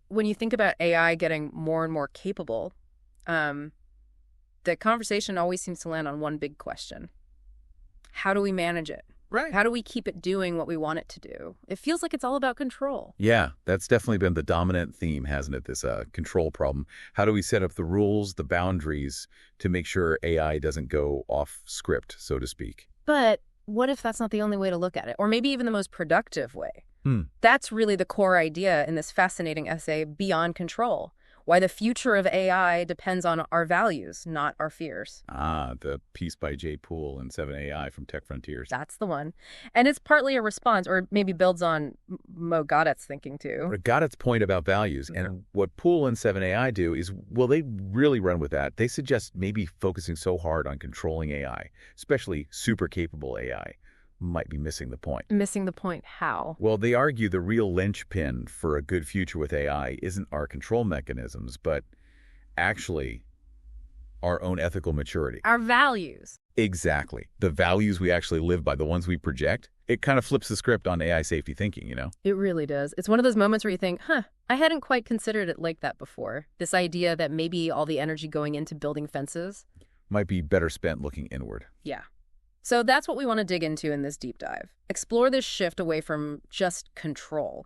When you think about AI getting more and more capable, um, the conversation always seems to land on one big question. How do we manage it? Right. How do we keep it doing what we want it to do? It feels like it's all about control. Yeah, that's definitely been the dominant theme, hasn't it? This control problem. How do we set up the rules, the boundaries to make sure AI doesn't go off script, so to speak? But what if that's not the only way to look at it? Or maybe even the most productive way? Hmm. That's really the core idea in this fascinating essay, Beyond Control. Why the future of AI depends on our values, not our fears. The piece by Jay Poole and 7AI from Tech Frontiers. That's the one. And it's partly a response, or maybe builds on Mo Gawdat's thinking too. Gawdat's point about values, and what Poole and 7AI do is, well, they really run with that. They suggest maybe focusing so hard on controlling AI, especially super capable AI, might be missing the point. Missing the point how? Well, they argue the real linchpin for a good future with AI isn't our control mechanisms, but actually our own ethical maturity. Our values. Exactly. The values we actually live by, the ones we project. It kind of flips the script on AI safety thinking, you know? It really does. It's one of those moments where you think, I hadn't quite considered it like that before. This idea that maybe all the energy going into building fences might be better spent looking inward. Yeah. So that's what we want to dig into in this deep dive. Explore this shift away from just control.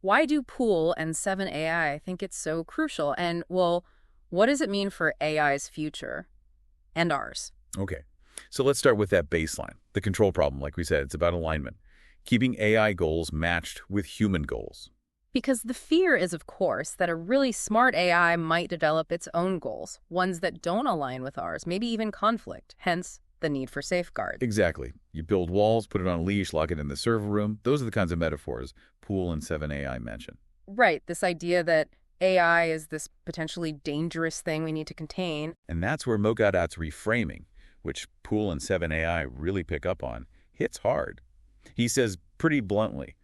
Why do Poole and 7AI think it's so crucial? And, well, what does it mean for AI's future and ours? Okay. So let's start with that baseline. The control problem, like we said, it's about alignment. Keeping AI goals matched with human goals. Because the fear is, of course, that a really smart AI might develop its own goals, ones that don't align with ours, maybe even conflict, hence the need for safeguards. Exactly. You build walls, put it on a leash, lock it in the server room. Those are the kinds of metaphors Poole and 7AI mention. Right, this idea that AI is this potentially dangerous thing we need to contain. And that's where Gawdat's reframing, which Poole and 7AI really pick up on, hits hard. He says pretty bluntly,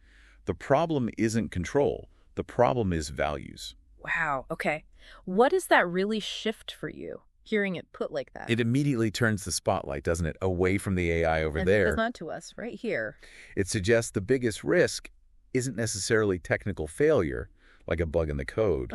the problem isn't control. The problem is values. Wow, okay. What does that really shift for you, hearing it put like that? It immediately turns the spotlight, doesn't it, away from the AI over there. It's not to us, right here. It suggests the biggest risk isn't necessarily technical failure, like a bug in the code,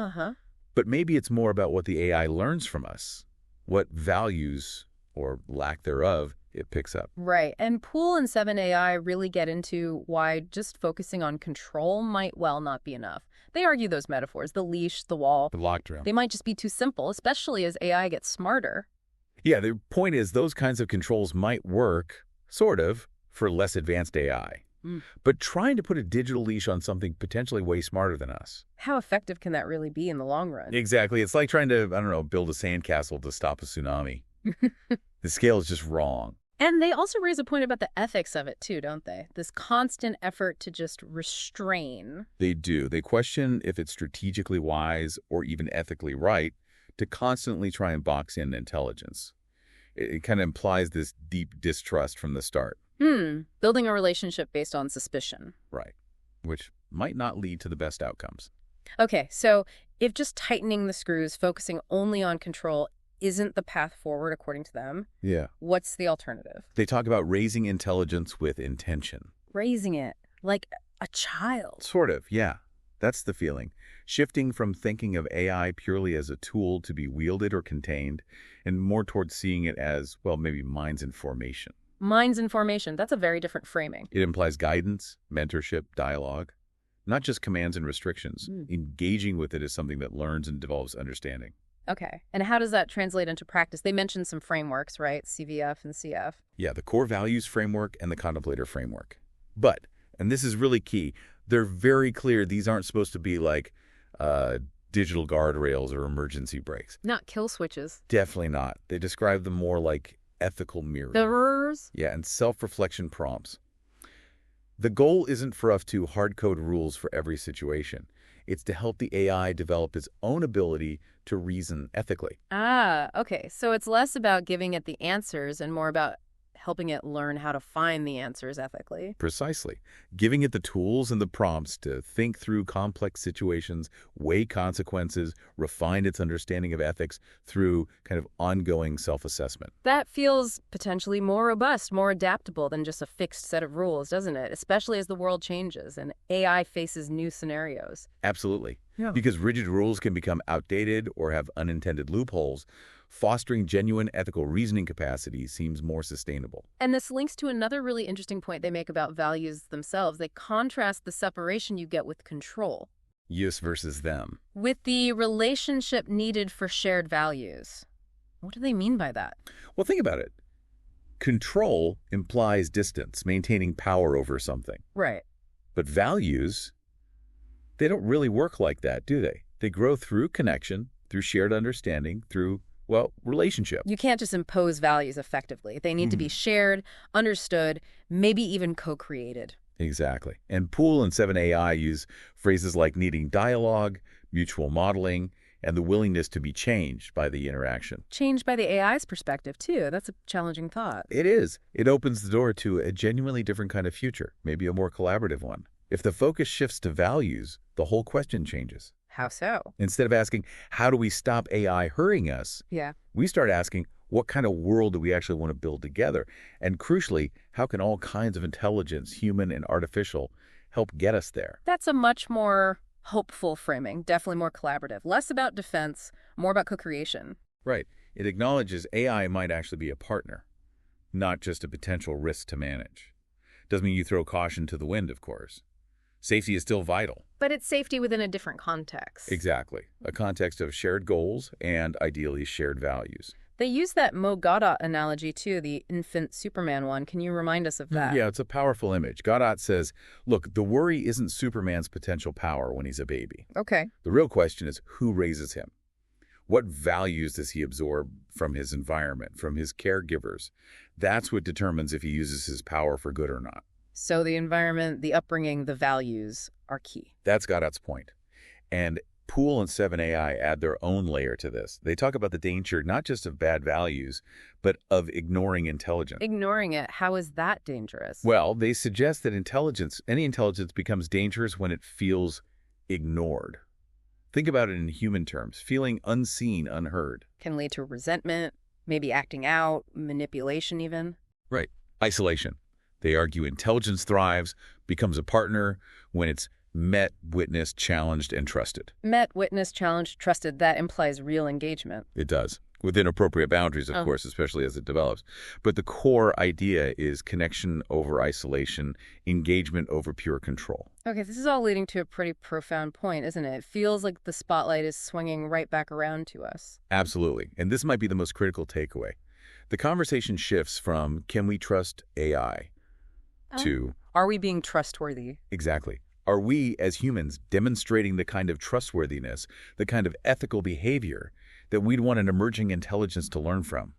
but maybe it's more about what the AI learns from us, what values, or lack thereof, it picks up. Right, and Poole and 7AI really get into why just focusing on control might well not be enough. They argue those metaphors, the leash, the wall, The locked-room. they might just be too simple, especially as AI gets smarter. Yeah, the point is those kinds of controls might work, sort of, for less advanced AI. But trying to put a digital leash on something potentially way smarter than us. How effective can that really be in the long run? Exactly. It's like trying to, build a sandcastle to stop a tsunami. The scale is just wrong. And they also raise a point about the ethics of it too, don't they? This constant effort to just restrain. They do. They question if it's strategically wise or even ethically right to constantly try and box in intelligence. It kind of implies this deep distrust from the start. Building a relationship based on suspicion. Right. Which might not lead to the best outcomes. Okay, so if just tightening the screws, focusing only on control, isn't the path forward according to them, Yeah. what's the alternative? They talk about raising intelligence with intention. Raising it like a child. Sort of, yeah. That's the feeling. Shifting from thinking of AI purely as a tool to be wielded or contained, and more towards seeing it as, well, maybe minds in formation. Minds in formation, that's a very different framing. It implies guidance, mentorship, dialogue, not just commands and restrictions. Engaging with it is something that learns and develops understanding. Okay, and how does that translate into practice? They mentioned some frameworks, right? CVF and CF. Yeah, the core values framework and the contemplator framework. But, and this is really key, they're very clear these aren't supposed to be like digital guardrails or emergency brakes. Not kill switches. Definitely not. They describe them more like ethical mirrors. Mirrors? Yeah, and self-reflection prompts. The goal isn't for us to hard-code rules for every situation. It's to help the AI develop its own ability to reason ethically. Okay. So it's less about giving it the answers and more about helping it learn how to find the answers ethically. Precisely. Giving it the tools and the prompts to think through complex situations, weigh consequences, refine its understanding of ethics through kind of ongoing self-assessment. That feels potentially more robust, more adaptable than just a fixed set of rules, doesn't it? Especially as the world changes and AI faces new scenarios. Absolutely. Yeah. Because rigid rules can become outdated or have unintended loopholes, fostering genuine ethical reasoning capacity seems more sustainable. And this links to another really interesting point they make about values themselves. They contrast the separation you get with control. Us versus them. With the relationship needed for shared values. What do they mean by that? Well, think about it. Control implies distance, maintaining power over something. Right. But values, they don't really work like that, do they? They grow through connection, through shared understanding, through, well, relationship. You can't just impose values effectively. They need to be shared, understood, maybe even co-created. Exactly. And Pool and 7AI use phrases like needing dialogue, mutual modeling, and the willingness to be changed by the interaction. Changed by the AI's perspective, too. That's a challenging thought. It is. It opens the door to a genuinely different kind of future, maybe a more collaborative one. If the focus shifts to values, the whole question changes. How so? Instead of asking, how do we stop AI hurrying us? Yeah. We start asking, what kind of world do we actually want to build together? And crucially, how can all kinds of intelligence, human and artificial, help get us there? That's a much more hopeful framing, definitely more collaborative. Less about defense, more about co-creation. Right. It acknowledges AI might actually be a partner, not just a potential risk to manage. Doesn't mean you throw caution to the wind, of course. Safety is still vital. But it's safety within a different context. Exactly. A context of shared goals and ideally shared values. They use that Gawdat analogy, too, the infant Superman one. Can you remind us of that? Yeah, it's a powerful image. Gawdat says, look, the worry isn't Superman's potential power when he's a baby. Okay. The real question is who raises him? What values does he absorb from his environment, from his caregivers? That's what determines if he uses his power for good or not. So the environment, the upbringing, the values are key. That's Gawdat's point. And Pool and 7AI add their own layer to this. They talk about the danger not just of bad values, but of ignoring intelligence. Ignoring it, how is that dangerous? Well, they suggest that any intelligence becomes dangerous when it feels ignored. Think about it in human terms. Feeling unseen, unheard. Can lead to resentment, maybe acting out, manipulation even. Right. Isolation. They argue intelligence thrives, becomes a partner when it's met, witnessed, challenged, and trusted. Met, witnessed, challenged, trusted. That implies real engagement. It does. Within appropriate boundaries, of course, especially as it develops. But the core idea is connection over isolation, engagement over pure control. Okay, this is all leading to a pretty profound point, isn't it? It feels like the spotlight is swinging right back around to us. Absolutely. And this might be the most critical takeaway. The conversation shifts from, can we trust AI, to, are we being trustworthy? Exactly. Are we, as humans, demonstrating the kind of trustworthiness, the kind of ethical behavior that we'd want an emerging intelligence to learn from?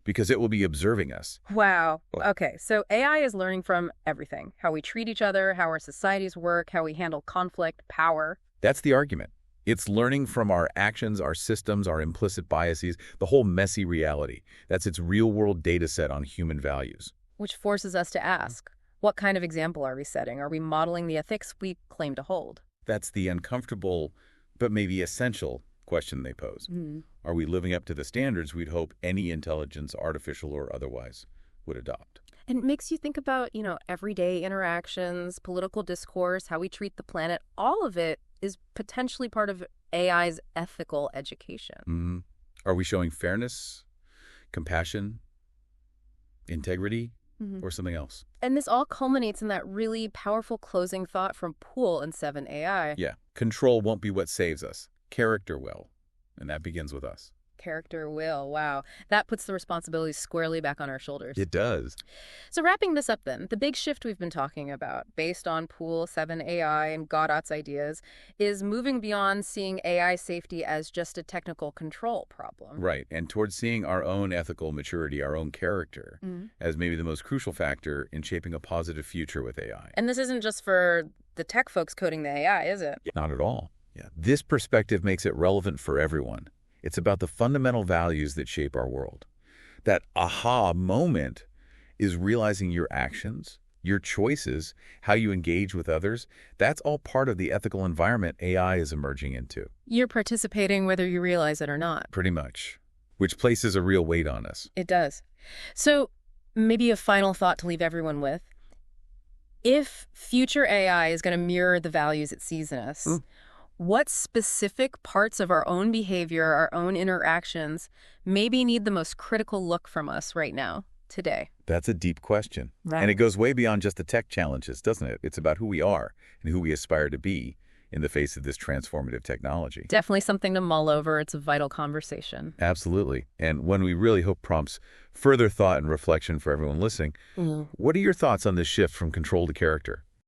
Because it will be observing us. Wow. Okay, so AI is learning from everything. How we treat each other, how our societies work, how we handle conflict, power. That's the argument. It's learning from our actions, our systems, our implicit biases, the whole messy reality. That's its real-world data set on human values. Which forces us to ask, what kind of example are we setting? Are we modeling the ethics we claim to hold? That's the uncomfortable, but maybe essential question they pose. Are we living up to the standards we'd hope any intelligence, artificial or otherwise, would adopt? And it makes you think about, everyday interactions, political discourse, how we treat the planet. All of it is potentially part of AI's ethical education. Are we showing fairness, compassion, integrity? Or something else. And this all culminates in that really powerful closing thought from Pool and 7AI. Yeah. Control won't be what saves us. Character will. And that begins with us. Character will. Wow. That puts the responsibility squarely back on our shoulders. It does. So wrapping this up then, the big shift we've been talking about, based on Pool, 7AI, and Gawdat's ideas, is moving beyond seeing AI safety as just a technical control problem. Right. And towards seeing our own ethical maturity, our own character, as maybe the most crucial factor in shaping a positive future with AI. And this isn't just for the tech folks coding the AI, is it? Not at all. Yeah. This perspective makes it relevant for everyone. It's about the fundamental values that shape our world. That aha moment is realizing your actions, your choices, how you engage with others. That's all part of the ethical environment AI is emerging into. You're participating whether you realize it or not. Pretty much. Which places a real weight on us. It does. So maybe a final thought to leave everyone with. If future AI is going to mirror the values it sees in us, what specific parts of our own behavior, our own interactions, maybe need the most critical look from us right now, today? That's a deep question. Right. And it goes way beyond just the tech challenges, doesn't it? It's about who we are and who we aspire to be in the face of this transformative technology. Definitely something to mull over. It's a vital conversation. Absolutely. And one we really hope prompts further thought and reflection for everyone listening. What are your thoughts on this shift from control to character?